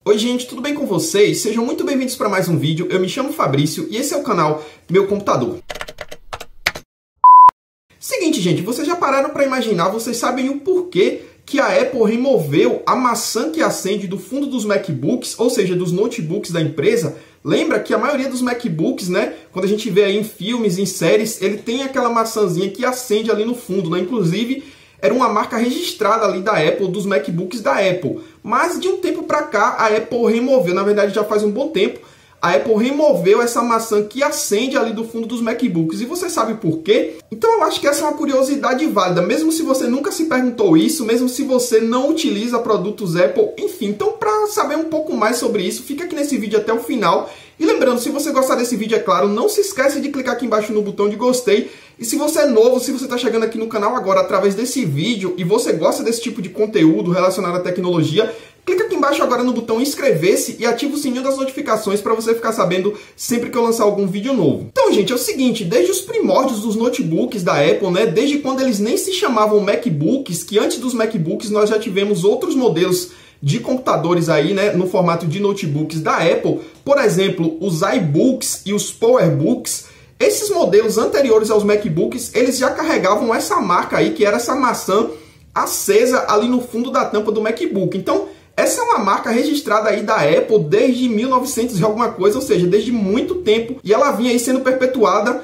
Oi gente, tudo bem com vocês? Sejam muito bem-vindos para mais um vídeo. Eu me chamo Fabrício e esse é o canal Meu Computador. Seguinte, gente, vocês já pararam para imaginar, vocês sabem o porquê que a Apple removeu a maçã que acende do fundo dos MacBooks, ou seja, dos notebooks da empresa? Lembra que a maioria dos MacBooks, né, quando a gente vê aí em filmes, em séries, ele tem aquela maçãzinha que acende ali no fundo, né? Inclusive, era uma marca registrada ali da Apple, dos MacBooks da Apple. Mas de um tempo para cá, a Apple removeu, na verdade já faz um bom tempo, a Apple removeu essa maçã que acende ali do fundo dos MacBooks. E você sabe por quê? Então eu acho que essa é uma curiosidade válida, mesmo se você nunca se perguntou isso, mesmo se você não utiliza produtos Apple, enfim. Então, para saber um pouco mais sobre isso, fica aqui nesse vídeo até o final. E lembrando, se você gostar desse vídeo, é claro, não se esquece de clicar aqui embaixo no botão de gostei. E se você é novo, se você está chegando aqui no canal agora através desse vídeo e você gosta desse tipo de conteúdo relacionado à tecnologia, clica aqui embaixo agora no botão inscrever-se e ativa o sininho das notificações para você ficar sabendo sempre que eu lançar algum vídeo novo. Então, gente, é o seguinte, desde os primórdios dos notebooks da Apple, né, desde quando eles nem se chamavam MacBooks, que antes dos MacBooks nós já tivemos outros modelos de computadores aí, né, no formato de notebooks da Apple, por exemplo, os iBooks e os PowerBooks. Esses modelos anteriores aos MacBooks, eles já carregavam essa marca aí, que era essa maçã acesa ali no fundo da tampa do MacBook. Então, essa é uma marca registrada aí da Apple desde 1900 e alguma coisa, ou seja, desde muito tempo, e ela vinha aí sendo perpetuada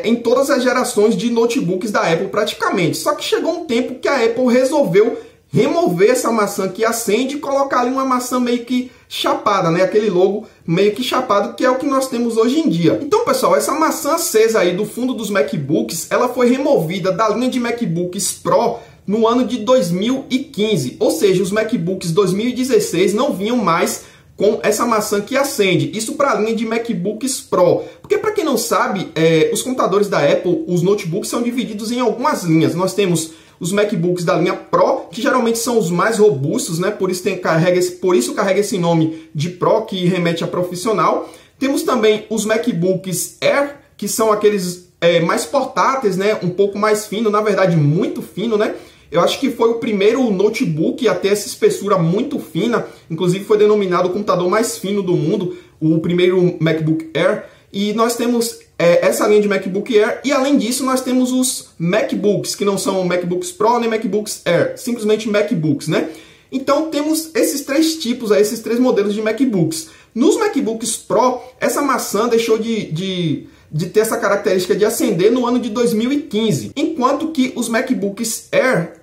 em todas as gerações de notebooks da Apple praticamente. Só que chegou um tempo que a Apple resolveu remover essa maçã que acende e colocar ali uma maçã meio que chapada, né? Aquele logo meio que chapado, que é o que nós temos hoje em dia. Então, pessoal, essa maçã acesa aí do fundo dos MacBooks, ela foi removida da linha de MacBooks Pro no ano de 2015. Ou seja, os MacBooks 2016 não vinham mais com essa maçã que acende. Isso para a linha de MacBooks Pro. Porque, para quem não sabe, os computadores da Apple, os notebooks, são divididos em algumas linhas. Nós temos os MacBooks da linha Pro, que geralmente são os mais robustos, né? Por isso carrega esse nome de Pro, que remete a profissional. Temos também os MacBooks Air, que são aqueles mais portáteis, né? Um pouco mais fino, na verdade muito fino, né? Eu acho que foi o primeiro notebook a ter essa espessura muito fina, inclusive foi denominado o computador mais fino do mundo, o primeiro MacBook Air. E nós temos essa linha de MacBook Air, e além disso nós temos os MacBooks, que não são MacBooks Pro nem MacBooks Air, simplesmente MacBooks, né? Então temos esses três tipos, esses três modelos de MacBooks. Nos MacBooks Pro, essa maçã deixou de ter essa característica de acender no ano de 2015, enquanto que os MacBooks Air,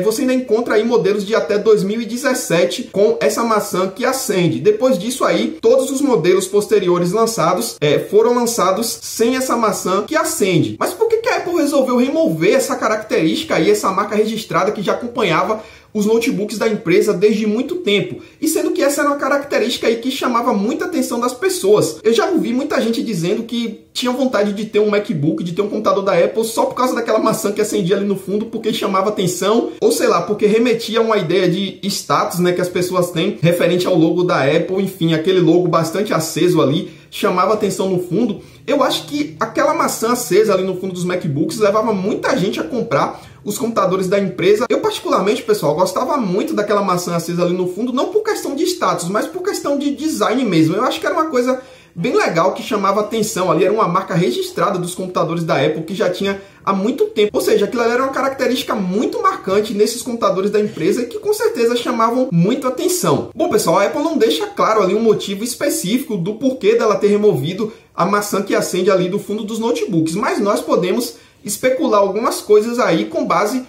você ainda encontra aí modelos de até 2017 com essa maçã que acende. Depois disso aí, todos os modelos posteriores lançados foram lançados sem essa maçã que acende. Mas por que a Apple resolveu remover essa característica aí, essa marca registrada que já acompanhava os notebooks da empresa desde muito tempo? E sendo que essa era uma característica aí que chamava muita atenção das pessoas. Eu já ouvi muita gente dizendo que tinha vontade de ter um MacBook, de ter um computador da Apple só por causa daquela maçã que acendia ali no fundo, porque chamava atenção, ou sei lá, porque remetia a uma ideia de status, né, que as pessoas têm referente ao logo da Apple, enfim, aquele logo bastante aceso ali, chamava atenção no fundo. Eu acho que aquela maçã acesa ali no fundo dos MacBooks levava muita gente a comprar os computadores da empresa. Eu particularmente, pessoal, gostava muito daquela maçã acesa ali no fundo, não por questão de status, mas por questão de design mesmo. Eu acho que era uma coisa bem legal que chamava atenção ali, era uma marca registrada dos computadores da Apple que já tinha há muito tempo. Ou seja, aquilo ali era uma característica muito marcante nesses computadores da empresa e que com certeza chamavam muito atenção. Bom, pessoal, a Apple não deixa claro ali um motivo específico do porquê dela ter removido a maçã que acende ali do fundo dos notebooks, mas nós podemos especular algumas coisas aí com base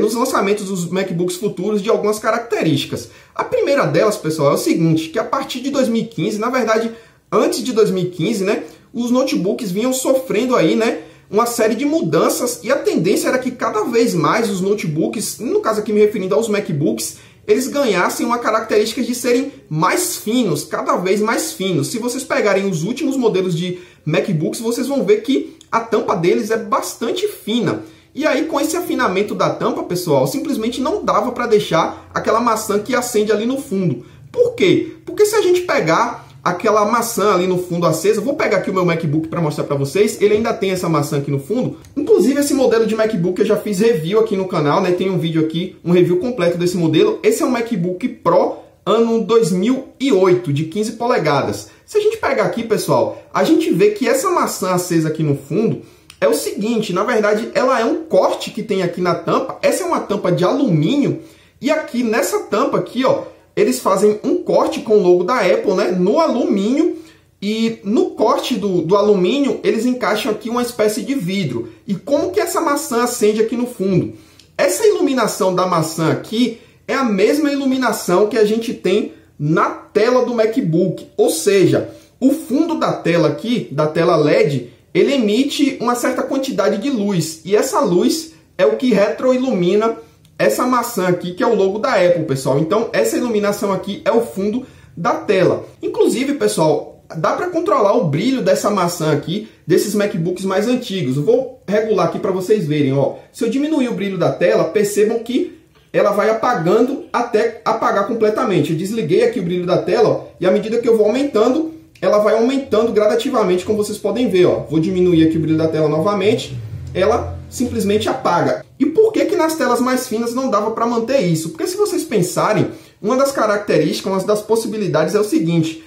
nos lançamentos dos MacBooks futuros de algumas características. A primeira delas, pessoal, é o seguinte, que a partir de 2015, na verdade, antes de 2015, né, os notebooks vinham sofrendo aí, né, uma série de mudanças, e a tendência era que cada vez mais os notebooks, no caso aqui me referindo aos MacBooks, eles ganhassem uma característica de serem mais finos, cada vez mais finos. Se vocês pegarem os últimos modelos de MacBooks, vocês vão ver que a tampa deles é bastante fina. E aí, com esse afinamento da tampa, pessoal, simplesmente não dava para deixar aquela maçã que acende ali no fundo. Por quê? Porque se a gente pegar aquela maçã ali no fundo acesa, vou pegar aqui o meu MacBook para mostrar para vocês, ele ainda tem essa maçã aqui no fundo. Inclusive, esse modelo de MacBook eu já fiz review aqui no canal, né? Tem um vídeo aqui, um review completo desse modelo. Esse é um MacBook Pro ano 2008, de 15 polegadas. Se a gente pegar aqui, pessoal, a gente vê que essa maçã acesa aqui no fundo é o seguinte, na verdade, ela é um corte que tem aqui na tampa. Essa é uma tampa de alumínio e aqui nessa tampa aqui, ó, eles fazem um corte com o logo da Apple, né, no alumínio. E no corte do alumínio, eles encaixam aqui uma espécie de vidro. E como que essa maçã acende aqui no fundo? Essa iluminação da maçã aqui é a mesma iluminação que a gente tem na tela do MacBook. Ou seja, o fundo da tela aqui, da tela LED, ele emite uma certa quantidade de luz. E essa luz é o que retroilumina essa maçã aqui, que é o logo da Apple, pessoal. Então, essa iluminação aqui é o fundo da tela. Inclusive, pessoal, dá para controlar o brilho dessa maçã aqui, desses MacBooks mais antigos. Eu vou regular aqui para vocês verem. Ó. Se eu diminuir o brilho da tela, percebam que ela vai apagando até apagar completamente. Eu desliguei aqui o brilho da tela, ó, e à medida que eu vou aumentando, ela vai aumentando gradativamente, como vocês podem ver. Ó. Vou diminuir aqui o brilho da tela novamente, ela simplesmente apaga. E por que nas telas mais finas não dava para manter isso? Porque se vocês pensarem, uma das características, uma das possibilidades é o seguinte: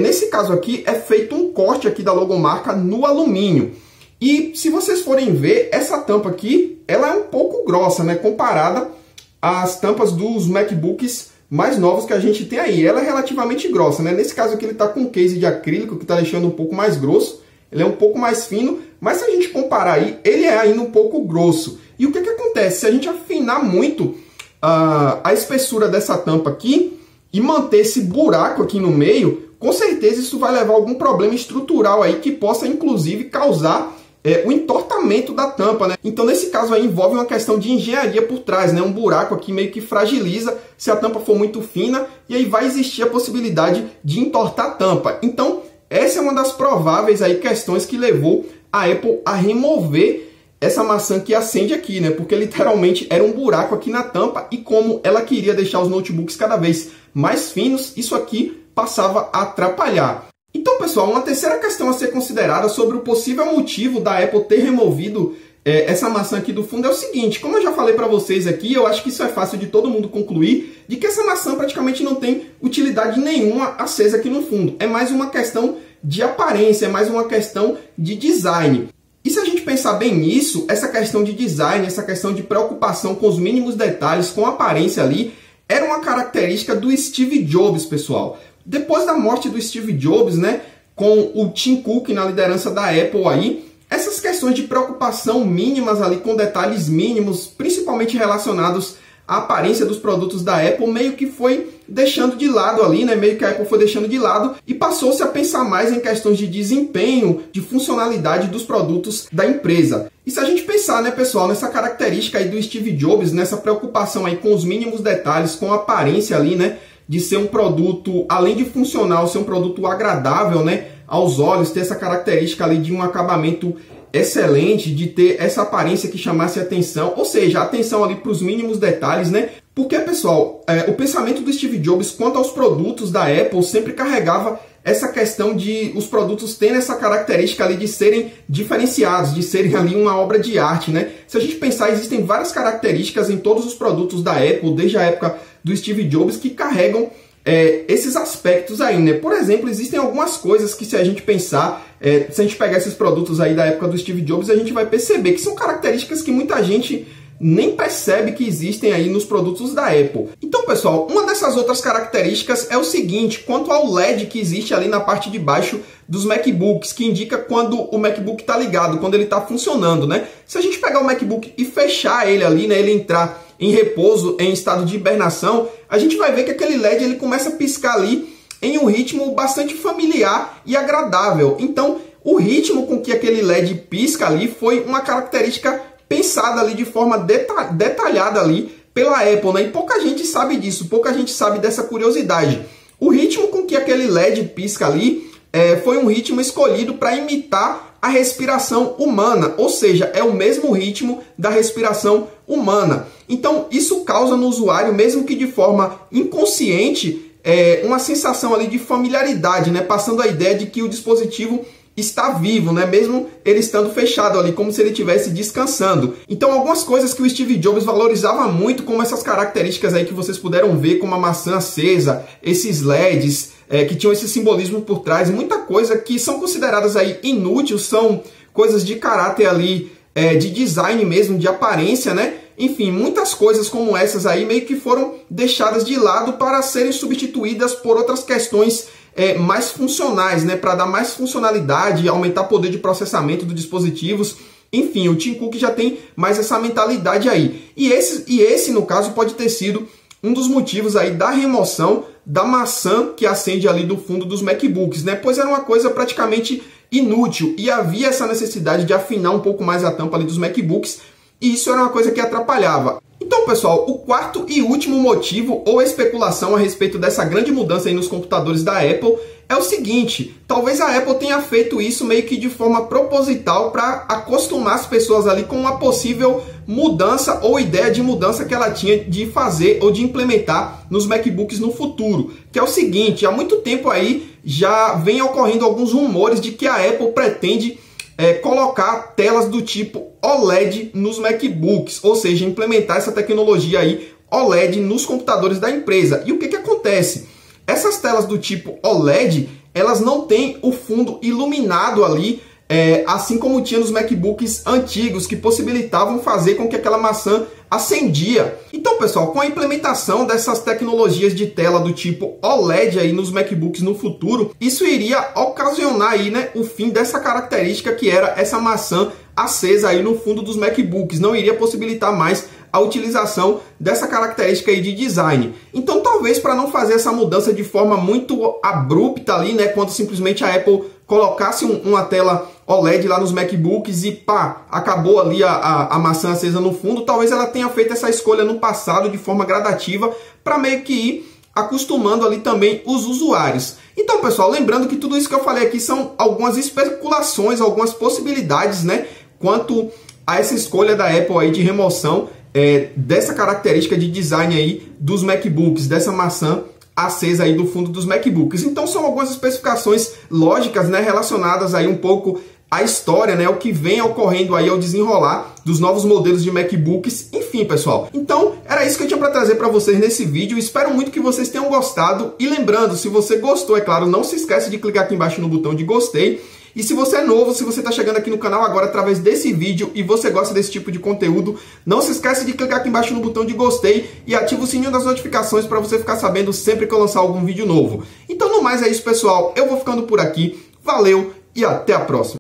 nesse caso aqui é feito um corte aqui da logomarca no alumínio. E se vocês forem ver, essa tampa aqui, ela é um pouco grossa, né, comparada às tampas dos MacBooks mais novos que a gente tem aí. Ela é relativamente grossa, né? Nesse caso aqui ele está com um case de acrílico que está deixando um pouco mais grosso. Ele é um pouco mais fino, mas se a gente comparar aí, ele é ainda um pouco grosso. E o que acontece? Se a gente afinar muito a espessura dessa tampa aqui e manter esse buraco aqui no meio, com certeza isso vai levar a algum problema estrutural aí que possa inclusive causar o entortamento da tampa, né? Então nesse caso aí envolve uma questão de engenharia por trás, né? Um buraco aqui meio que fragiliza se a tampa for muito fina e aí vai existir a possibilidade de entortar a tampa. Então essa é uma das prováveis aí questões que levou a Apple a remover essa maçã que acende aqui, né? Porque literalmente era um buraco aqui na tampa e como ela queria deixar os notebooks cada vez mais finos, isso aqui passava a atrapalhar. Então, pessoal, uma terceira questão a ser considerada sobre o possível motivo da Apple ter removido essa maçã aqui do fundo é o seguinte: como eu já falei para vocês aqui, eu acho que isso é fácil de todo mundo concluir, de que essa maçã praticamente não tem utilidade nenhuma acesa aqui no fundo. É mais uma questão de aparência, é mais uma questão de design. E se a gente pensar bem nisso, essa questão de design, essa questão de preocupação com os mínimos detalhes, com a aparência ali, era uma característica do Steve Jobs, pessoal. Depois da morte do Steve Jobs, né, com o Tim Cook na liderança da Apple aí, essas questões de preocupação mínimas ali, com detalhes mínimos, principalmente relacionados à aparência dos produtos da Apple, meio que foi deixando de lado ali, né? Meio que a Apple foi deixando de lado e passou-se a pensar mais em questões de desempenho, de funcionalidade dos produtos da empresa. E se a gente pensar, né, pessoal, nessa característica aí do Steve Jobs, nessa preocupação aí com os mínimos detalhes, com a aparência ali, né, de ser um produto, além de funcional, ser um produto agradável, né, aos olhos, ter essa característica ali de um acabamento excelente, de ter essa aparência que chamasse atenção, ou seja, atenção ali para os mínimos detalhes, né? Porque, pessoal, o pensamento do Steve Jobs quanto aos produtos da Apple sempre carregava essa questão de os produtos terem essa característica ali de serem diferenciados, de serem ali uma obra de arte, né? Se a gente pensar, existem várias características em todos os produtos da Apple, desde a época do Steve Jobs, que carregam esses aspectos aí, né? Por exemplo, existem algumas coisas que, se a gente pensar, se a gente pegar esses produtos aí da época do Steve Jobs, a gente vai perceber que são características que muita gente nem percebe que existem aí nos produtos da Apple. Então, pessoal, uma dessas outras características é o seguinte, quanto ao LED que existe ali na parte de baixo dos MacBooks, que indica quando o MacBook está ligado, quando ele está funcionando, né? Se a gente pegar o MacBook e fechar ele ali, né, ele entrar em repouso, em estado de hibernação, a gente vai ver que aquele LED ele começa a piscar ali em um ritmo bastante familiar e agradável. Então, o ritmo com que aquele LED pisca ali foi uma característica pensada ali de forma detalhada ali pela Apple, né? E pouca gente sabe disso, pouca gente sabe dessa curiosidade. O ritmo com que aquele LED pisca ali foi um ritmo escolhido para imitar a respiração humana, ou seja, é o mesmo ritmo da respiração humana. Então, isso causa no usuário, mesmo que de forma inconsciente, uma sensação ali de familiaridade, né? Passando a ideia de que o dispositivo está vivo, né? Mesmo ele estando fechado ali, como se ele estivesse descansando. Então, algumas coisas que o Steve Jobs valorizava muito, como essas características aí que vocês puderam ver, como a maçã acesa, esses LEDs, que tinham esse simbolismo por trás, muita coisa que são consideradas aí inúteis, são coisas de caráter ali, de design mesmo, de aparência, né? Enfim, muitas coisas como essas aí meio que foram deixadas de lado para serem substituídas por outras questões mais funcionais, né? Para dar mais funcionalidade, aumentar o poder de processamento dos dispositivos. Enfim, o Tim Cook já tem mais essa mentalidade aí. E esse, no caso, pode ter sido um dos motivos aí da remoção da maçã que acende ali do fundo dos MacBooks, né? Pois era uma coisa praticamente inútil e havia essa necessidade de afinar um pouco mais a tampa ali dos MacBooks, e isso era uma coisa que atrapalhava. Então, pessoal, o quarto e último motivo ou especulação a respeito dessa grande mudança aí nos computadores da Apple é o seguinte: talvez a Apple tenha feito isso meio que de forma proposital para acostumar as pessoas ali com uma possível mudança ou ideia de mudança que ela tinha de fazer ou de implementar nos MacBooks no futuro. Que é o seguinte: há muito tempo aí já vem ocorrendo alguns rumores de que a Apple pretende colocar telas do tipo OLED nos MacBooks, ou seja, implementar essa tecnologia aí OLED nos computadores da empresa. E o que acontece? Essas telas do tipo OLED, elas não têm o fundo iluminado ali, assim como tinha nos MacBooks antigos, que possibilitavam fazer com que aquela maçã acendia. Então, pessoal, com a implementação dessas tecnologias de tela do tipo OLED aí nos MacBooks no futuro, isso iria ocasionar aí, né, o fim dessa característica que era essa maçã acesa aí no fundo dos MacBooks. Não iria possibilitar mais a utilização dessa característica aí de design. Então, talvez para não fazer essa mudança de forma muito abrupta ali, né, quando simplesmente a Apple colocasse uma tela OLED lá nos MacBooks e pá, acabou ali a maçã acesa no fundo, talvez ela tenha feito essa escolha no passado de forma gradativa para meio que ir acostumando ali também os usuários. Então, pessoal, lembrando que tudo isso que eu falei aqui são algumas especulações, algumas possibilidades, né, quanto a essa escolha da Apple aí de remoção dessa característica de design aí dos MacBooks, dessa maçã acesa aí do fundo dos MacBooks. Então são algumas especificações lógicas, né, relacionadas aí um pouco à história, né, o que vem ocorrendo aí ao desenrolar dos novos modelos de MacBooks. Enfim, pessoal, então era isso que eu tinha para trazer para vocês nesse vídeo. Espero muito que vocês tenham gostado, e lembrando, se você gostou, é claro, não se esquece de clicar aqui embaixo no botão de gostei. E se você é novo, se você está chegando aqui no canal agora através desse vídeo e você gosta desse tipo de conteúdo, não se esquece de clicar aqui embaixo no botão de gostei e ativa o sininho das notificações para você ficar sabendo sempre que eu lançar algum vídeo novo. Então, no mais é isso, pessoal. Eu vou ficando por aqui. Valeu e até a próxima.